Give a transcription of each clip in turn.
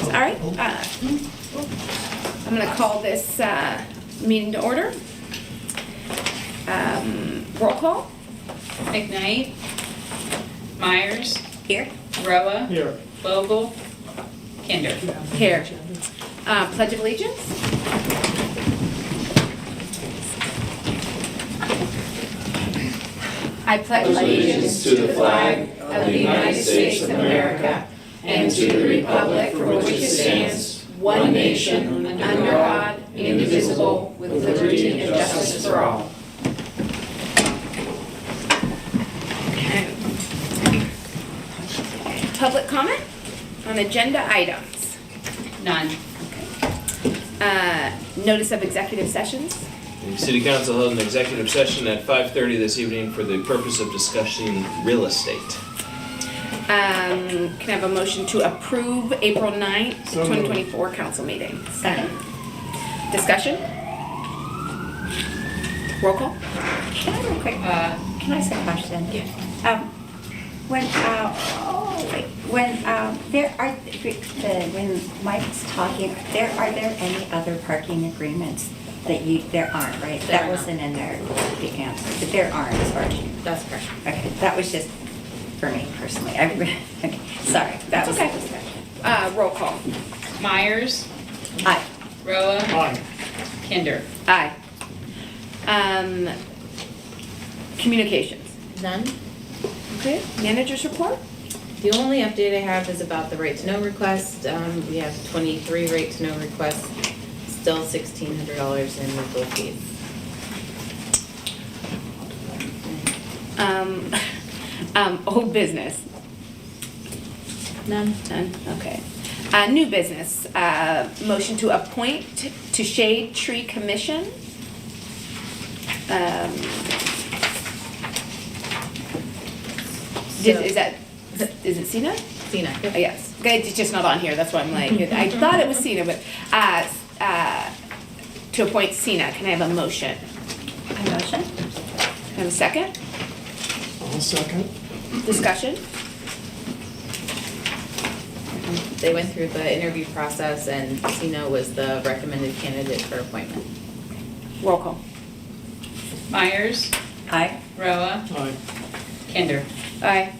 All right. I'm going to call this meeting to order. Roll call. McKnight. Myers. Here. Roa. Here. Vogel. Kinder. Here. Pledge of Allegiance. I pledge allegiance to the flag of the United States of America and to the republic for which it stands, one nation, under God, indivisible, with liberty and justice for all. Public comment on agenda items. None. Notice of executive sessions. The City Council held an executive session at 5:30 this evening for the purpose of discussing real estate. Can I have a motion to approve April 9th, So 2024 council meeting? Second. Discussion? Roll call? Can I real quick, can I ask a question? Yeah. When Mike's talking, are there any other parking agreements that there aren't, right? There That are wasn't in there, the answer, but there aren't as far as you. That's correct. Okay, that was just for me personally. Okay, sorry, that was the okay. discussion. Roll call. Myers. Aye. Roa. Aye. Kinder. Aye. Communications. None. Okay. Managers report? The only update I have is about the right to know request. We have 23 right to know requests, still $1,600 in legal fees. Old business. None. None, okay. New business, motion to appoint to Shade Tree Commission. Is it Sina? Tina. Yes, okay, it's just not on here, that's why I'm like, I thought it was Sina, but, to appoint Sina, can I have a motion? A motion? Can I have a second? I'll second. Discussion? They went through the interview process and Tina was the recommended candidate for appointment. Roll call. Myers. Aye. Roa. Aye. Kinder. Aye.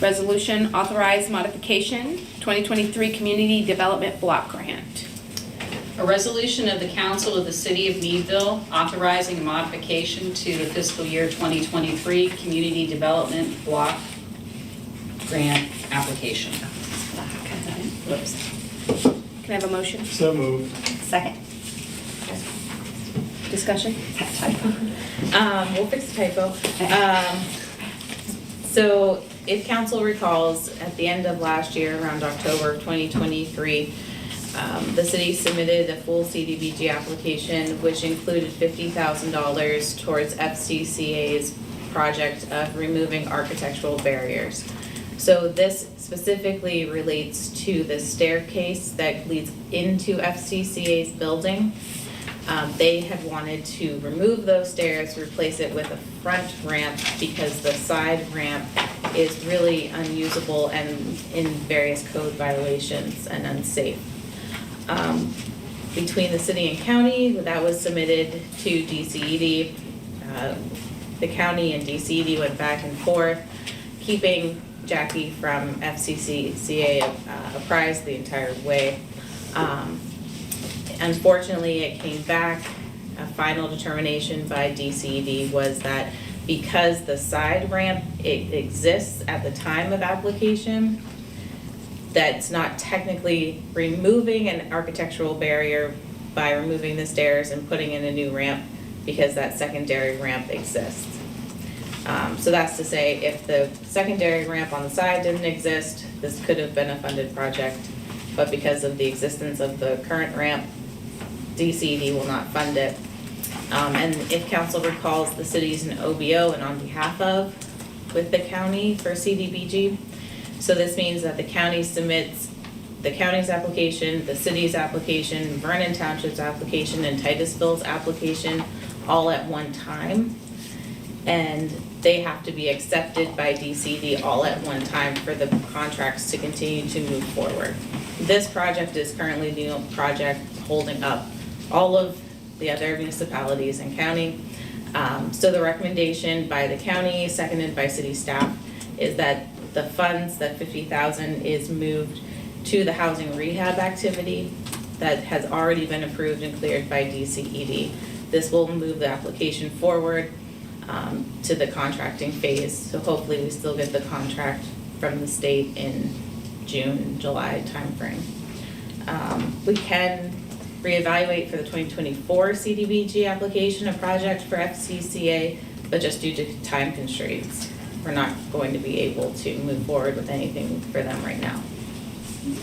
Resolution authorized modification, 2023 Community Development Block Grant. A resolution of the Council of the City of Meadville authorizing a modification to the fiscal year 2023 Community Development Block Grant application. Whoops. Can I have a motion? So moved. Second. Discussion? We'll fix the typo. So if council recalls, at the end of last year, around October of 2023, the city submitted a full CDBG application, which included $50,000 towards FCCA's project of removing architectural barriers. So this specifically relates to the staircase that leads into FCCA's building. They had wanted to remove those stairs, replace it with a front ramp because the side ramp is really unusable and in various code violations and unsafe. Between the city and county, that was submitted to DCED. The county and DCED went back and forth, keeping Jackie from FCCA apprised the entire way. Unfortunately, it came back, a final determination by DCED was that because the side ramp, it exists at the time of application, that's not technically removing an architectural barrier by removing the stairs and putting in a new ramp because that secondary ramp exists. So that's to say, if the secondary ramp on the side didn't exist, this could have been a funded project, but because of the existence of the current ramp, DCED will not fund it. And if council recalls, the city's an OBO and on behalf of with the county for CDBG. So this means that the county submits the county's application, the city's application, Vernon Township's application, and Titusville's application all at one time. And they have to be accepted by DCD all at one time for the contracts to continue to move forward. This project is currently the only project holding up all of the other municipalities and county. So the recommendation by the county, seconded by city staff, is that the funds, that $50,000 is moved to the housing rehab activity that has already been approved and cleared by DCED. This will move the application forward to the contracting phase. So hopefully we still get the contract from the state in June, July timeframe. We can reevaluate for the 2024 CDBG application, a project for FCCA, but just due to time constraints, we're not going to be able to move forward with anything for them right now.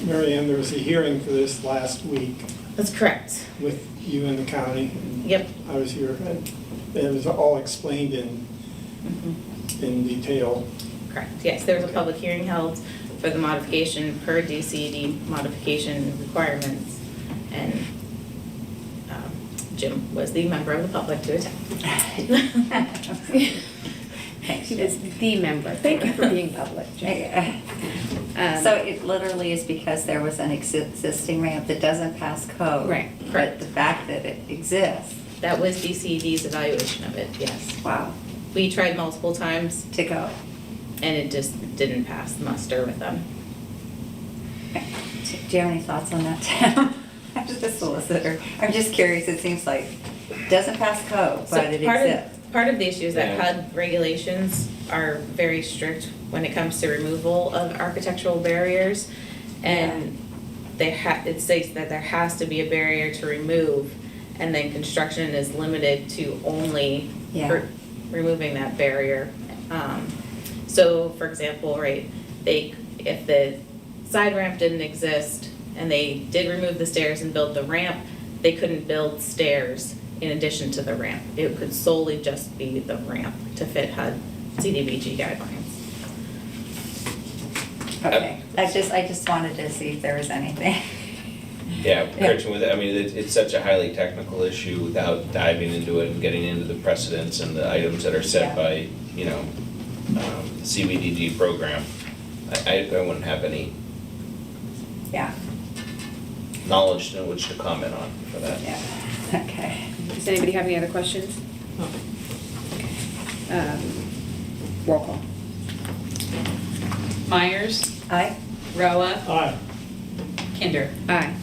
Mary Ann, there was a hearing for this last week That's correct. with you and the county. Yep. I was here, and it was all explained in detail. Correct, yes, there was a public hearing held for the modification per DCD modification requirements, and Jim was the member of the public to attend. She was the member. Thank you for being public, Jen. So it literally is because there was an existing ramp that doesn't pass code. Right. But the fact that it exists, That was DCD's evaluation of it, yes. wow, We tried multiple times, to go. and it just didn't pass muster with them. Do you have any thoughts on that, Tim? I'm just a solicitor. I'm just curious, it seems like, it doesn't pass code, So but it exists. Part of the issue is that Yeah. HUD regulations are very strict when it comes to removal of architectural barriers. And it states that there has to be a barrier to remove, and then construction is limited to only Yeah. removing that barrier. So for example, right, if the side ramp didn't exist and they did remove the stairs and build the ramp, they couldn't build stairs in addition to the ramp. It could solely just be the ramp to fit HUD CDBG guidelines. Okay, I just wanted to see if there was anything. Yeah, correction with it, I mean, it's such a highly technical issue without diving into it and getting into the precedents and the items that are set Yeah. by, CBDG program. I wouldn't have any Yeah, knowledge in which to comment on for that. yeah, okay. Does anybody have any other questions? Roll call. Myers, Aye? Roa, Aye. Kinder. Aye.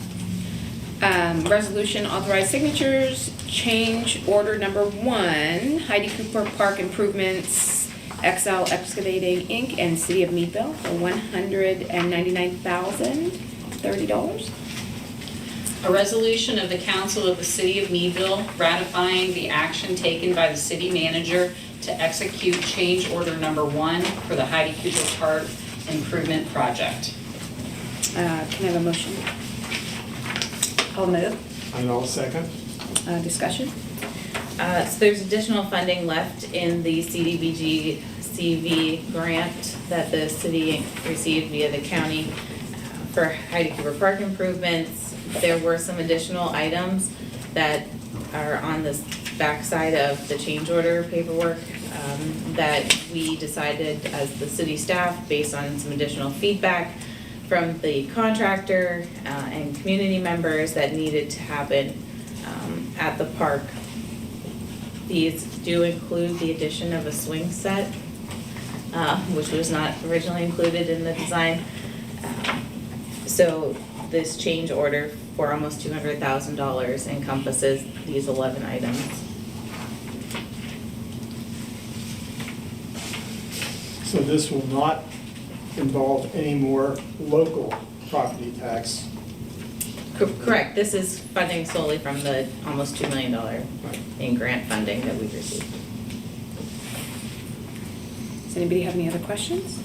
Resolution authorized signatures, change order number 1, Heidi Cooper Park Improvements, XL Excavating Inc. and City of Meadville for $199,030. A resolution of the council of the city of Meadville ratifying the action taken by the city manager to execute change order number 1 for the Heidi Cooper Park Improvement Project. Can I have a motion? I'll move. And I'll second. Discussion? So there's additional funding left in the CDBG CV grant that the city received via the county for Heidi Cooper Park improvements. There were some additional items that are on the backside of the change order paperwork that we decided as the city staff, based on some additional feedback from the contractor and community members, that needed to happen at the park. These do include the addition of a swing set, which was not originally included in the design. So this change order for almost $200,000 encompasses these 11 items. So this will not involve any more local property tax. Correct, this is funding solely from the almost $2 million in grant funding that we've received. Does anybody have any other questions?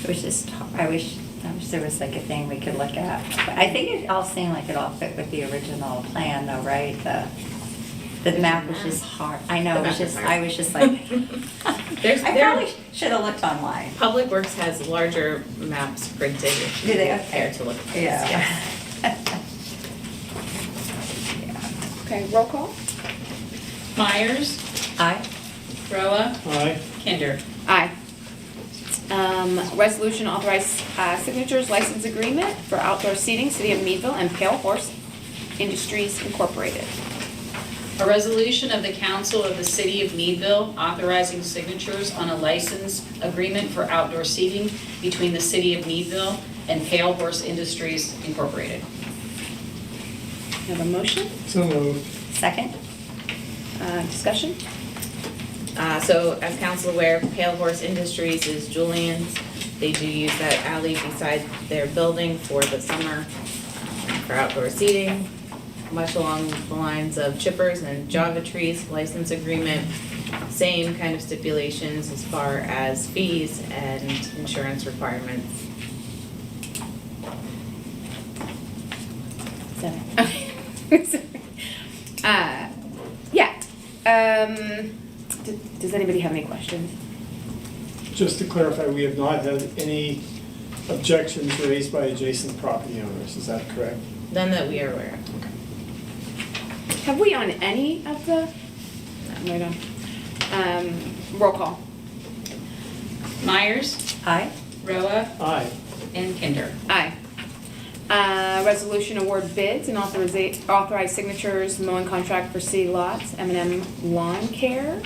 It was just, I wish there was like a thing we could look at. I think it all seemed like it all fit with the original plan though, right? The map was just hard. I know, it was just, I was just like, I probably should have looked online. Public Works has larger maps printed if Do they? you Okay. care to look at this. Yeah. Okay, roll call? Myers, Aye? Roa, Aye. Kinder. Aye. Resolution authorize signatures license agreement for outdoor seating, City of Meadville and Pale Horse Industries Incorporated. A resolution of the Council of the City of Meadville authorizing signatures on a license agreement for outdoor seating between the City of Meadville and Pale Horse Industries Incorporated. Have a motion? So moved. Second? Discussion? So as council aware, Pale Horse Industries is Julian's. They do use that alley beside their building for the summer for outdoor seating, much along the lines of chippers and Java trees license agreement. Same kind of stipulations as far as fees and insurance requirements. Yeah. Does anybody have any questions? Just to clarify, we have not had any objections raised by adjacent property owners, is that correct? None that we are aware of. Have we on any of the? Right on. Roll call. Myers, Aye. Roa, Aye. and Kinder. Aye. Resolution award bids and authorize signatures, mowing contract for city lots, M&M Lawn Care.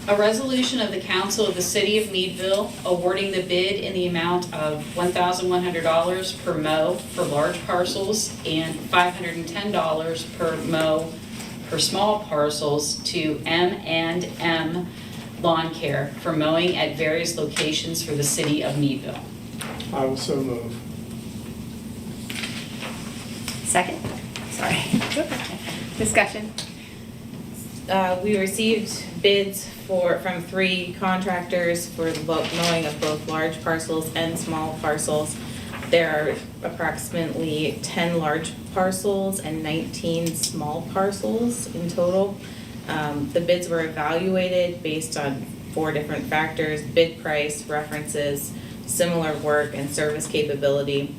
A resolution of the Council of the City of Meadville awarding the bid in the amount of $1,100 per mow for large parcels and $510 per mow for small parcels to M&M Lawn Care for mowing at various locations for the City of Meadville. I will so move. Second? Sorry. Discussion. We received bids from 3 contractors for the mowing of both large parcels and small parcels. There are approximately 10 large parcels and 19 small parcels in total. The bids were evaluated based on 4 different factors: bid price, references, similar work, and service capability.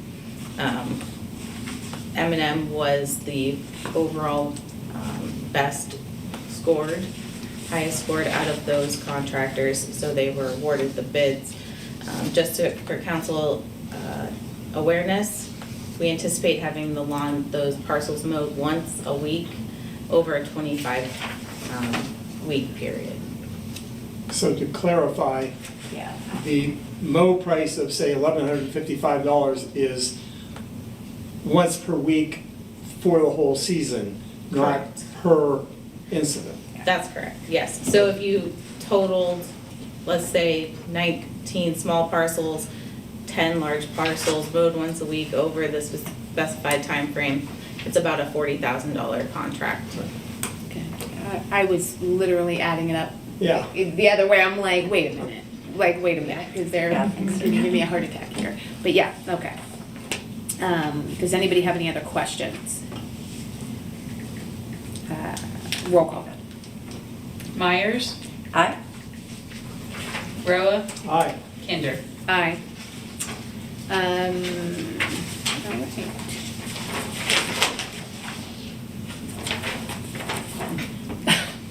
M&M was the overall best scored, highest scored out of those contractors, so they were awarded the bids. For council awareness, we anticipate having those parcels mowed once a week over a 25-week period. So to clarify, Yeah. the mow price of, say, $1,155 is once per week for the whole season, not Correct. per incident. That's correct, yes. So if you totaled, let's say, 19 small parcels, 10 large parcels, mowed once a week over the specified time frame, it's about a $40,000 contract. Okay. I was literally adding it up. Yeah. The other way, I'm like, wait a minute, because they're Yeah, thanks. giving me a heart attack here. But yeah, okay. Does anybody have any other questions? Roll call. Myers, Aye. Roa, Aye. Kinder. Aye. All right.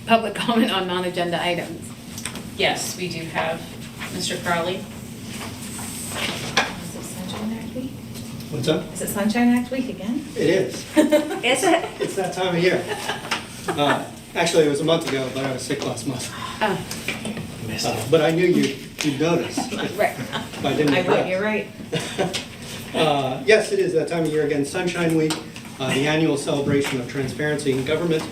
Public comment on non-agenda items. Yes, we do have Mr. Crowley. Is it Sunshine Act Week? What's up? Is it Sunshine Act Week again? It is. Is it? It's that time of year. Actually, it was a month ago, but I was sick last month. Oh, But I knew you'd notice. right. If I didn't You're right. Yes, it is that time of year again, Sunshine Week, the annual celebration of transparency in government.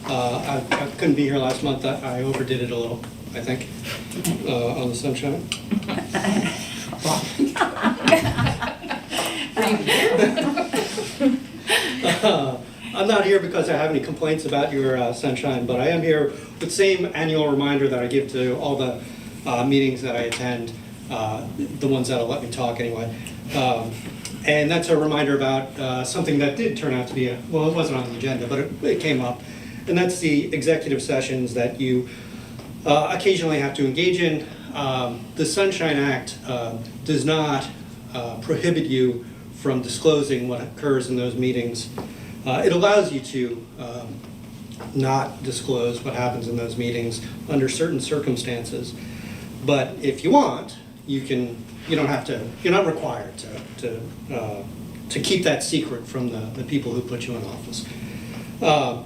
I couldn't be here last month. I overdid it a little, I think, on the sunshine. I'm not here because I have any complaints about your sunshine, but I am here with the same annual reminder that I give to all the meetings that I attend, the ones that'll let me talk anyway. And that's a reminder about something that did turn out to be well, it wasn't on the agenda, but it came up. And that's the executive sessions that you occasionally have to engage in. The Sunshine Act does not prohibit you from disclosing what occurs in those meetings. It allows you to not disclose what happens in those meetings under certain circumstances. But if you want, you don't have to, you're not required to keep that secret from the people who put you in office.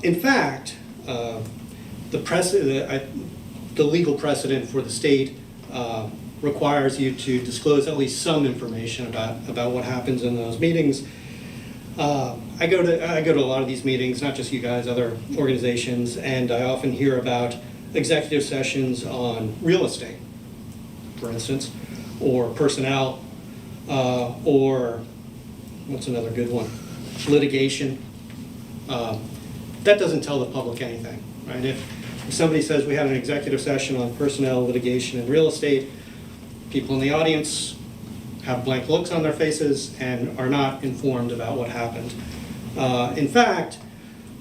In fact, the legal precedent for the state requires you to disclose at least some information about what happens in those meetings. I go to a lot of these meetings, not just you guys, other organizations, and I often hear about executive sessions on real estate, for instance, or personnel, or what's another good one? Litigation. That doesn't tell the public anything, right? If somebody says we had an executive session on personnel, litigation, and real estate, people in the audience have blank looks on their faces and are not informed about what happened. In fact,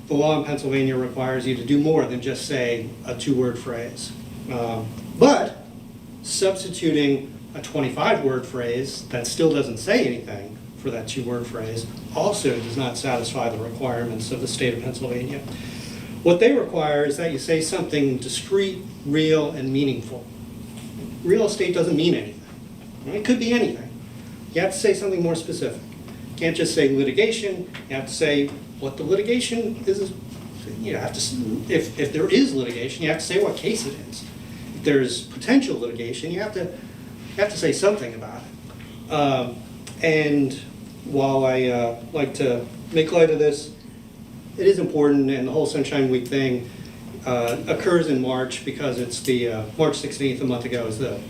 the law in Pennsylvania requires you to do more than just say a 2-word phrase. But substituting a 25-word phrase that still doesn't say anything for that 2-word phrase also does not satisfy the requirements of the state of Pennsylvania. What they require is that you say something discrete, real, and meaningful. Real estate doesn't mean anything. It could be anything. You have to say something more specific. You can't just say litigation. You have to say what the litigation is. You have to, if there is litigation, you have to say what case it is. If there's potential litigation, you have to say something about it. And while I like to make light of this, it is important, and the whole Sunshine Week thing occurs in March because it's the March 16th, a month ago, is the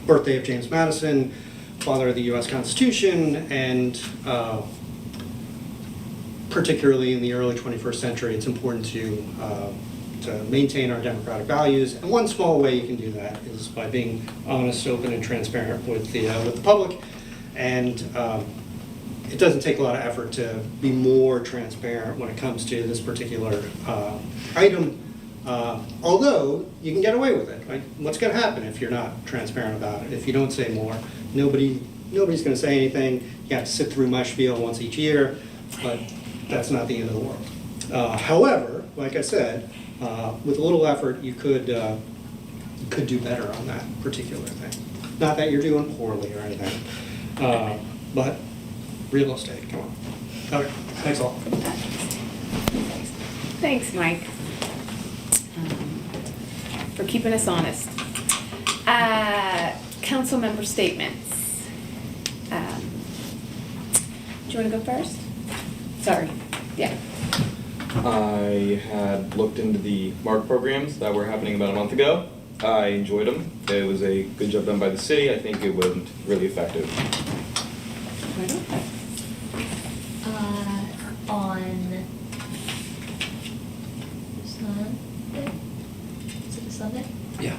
birthday of James Madison, father of the U.S. Constitution, and particularly in the early 21st century, it's important to maintain our democratic values. And one small way you can do that is by being honest, open, and transparent with the public. And it doesn't take a lot of effort to be more transparent when it comes to this particular item. Although you can get away with it. Right? What's going to happen if you're not transparent about it? If you don't say more, nobody's going to say anything. You have to sit through my spiel once each year, but that's not the end of the world. However, like I said, with a little effort, you could do better on that particular thing. Not that you're doing poorly or anything, but real estate. Come on. Okay. Thanks all. Thanks, Mike, for keeping us honest. Council member statements. Do you want to go first? Sorry. Yeah. I had looked into the MARC programs that were happening about a month ago. I enjoyed them. It was a good job done by the city. I think it wasn't really effective. On Sunday? Is it Sunday? Yeah.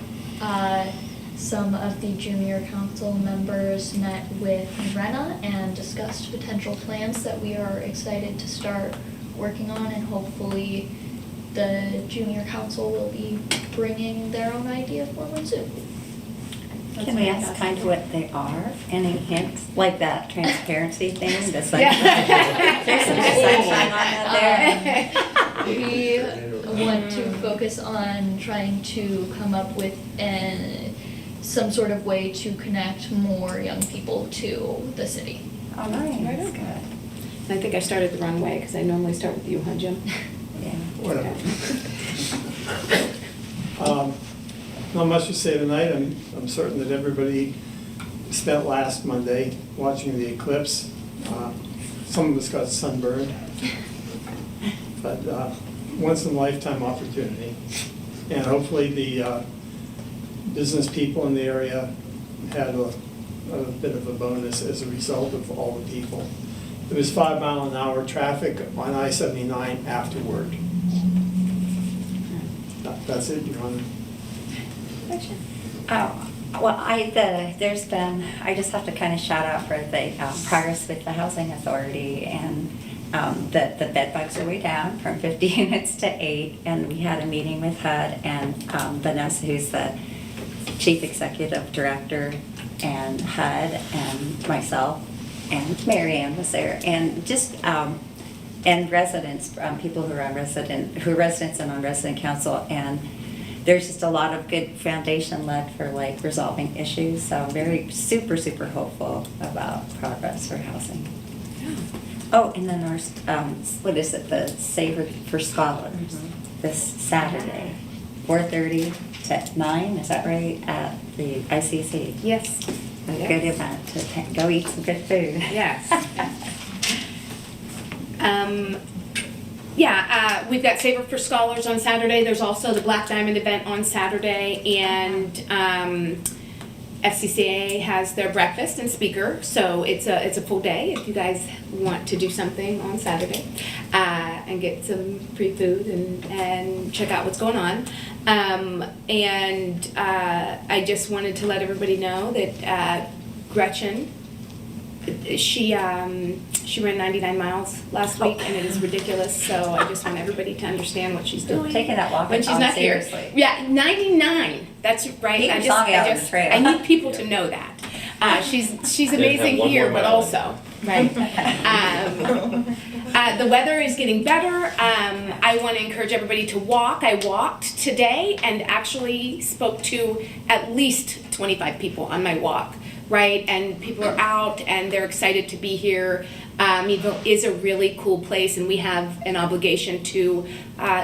Some of the junior council members met with Rena and discussed potential plans that we are excited to start working on, and hopefully the junior council will be bringing their own idea forward soon. Can we ask kind of what they are? Any hints? Like that transparency thing? The sunshine? Yeah. There's some sunshine on that there. We want to focus on trying to come up with some sort of way to connect more young people to the city. Oh, nice. Good. I think I started the wrong way because I normally start with you, huh, Jim? Yeah. Whatever. Not much to say tonight. I'm certain that everybody spent last Monday watching the eclipse. Some of us got sunburned, but once in a lifetime opportunity. And hopefully the business people in the area had a bit of a bonus as a result of all the people. There was 5-mile-an-hour traffic on I-79 afterward. That's it, Your Honor. Oh, well, there's been, I just have to kind of shout out for the progress with the housing authority, and the bed bugs are way down from 50 units to 8, and we had a meeting with HUD and Vanessa, who's the chief executive director, and HUD, and myself, and Mary Ann was there, and just and residents, people who are on who are residents and on resident council, and there's just a lot of good foundation led for like resolving issues, so I'm very super hopeful about progress for housing. Oh, and then our, what is it, the Saver for Scholars, this Saturday, 4:30 to 9, is that right, at the ICC? Yes. A good event to go eat some good food. Yes. We've got Saver for Scholars on Saturday. There's also the Black Diamond event on Saturday, and FCCA has their breakfast and speaker, so it's a full day if you guys want to do something on Saturday and get some free food and check out what's going on. I just wanted to let everybody know that Gretchen, she ran 99 miles last week, and it is ridiculous. So I just want everybody to understand what she's doing. Taking that walk when she's not seriously. here. Yeah, 99. That's right. Keep your song out on the trail. I need people to know that. She's amazing one here, more but mile. also right. The weather is getting better. I want to encourage everybody to walk. I walked today and actually spoke to at least 25 people on my walk. Right, and people are out and they're excited to be here. Meadville is a really cool place, and we have an obligation to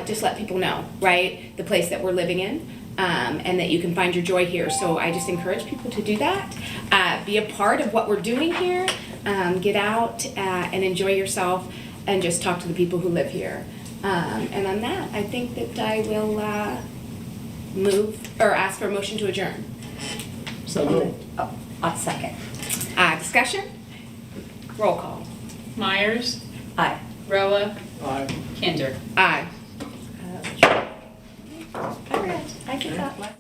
just let people know, right, the place that we're living in, and that you can find your joy here. So I just encourage people to do that, be a part of what we're doing here, get out and enjoy yourself, and just talk to the people who live here. And on that, I think that I will move or ask for a motion to adjourn. So moved. Oh, second. Discussion? Roll call. Myers, Aye. Roa, Aye. Kinder. Aye. All right, I get that one.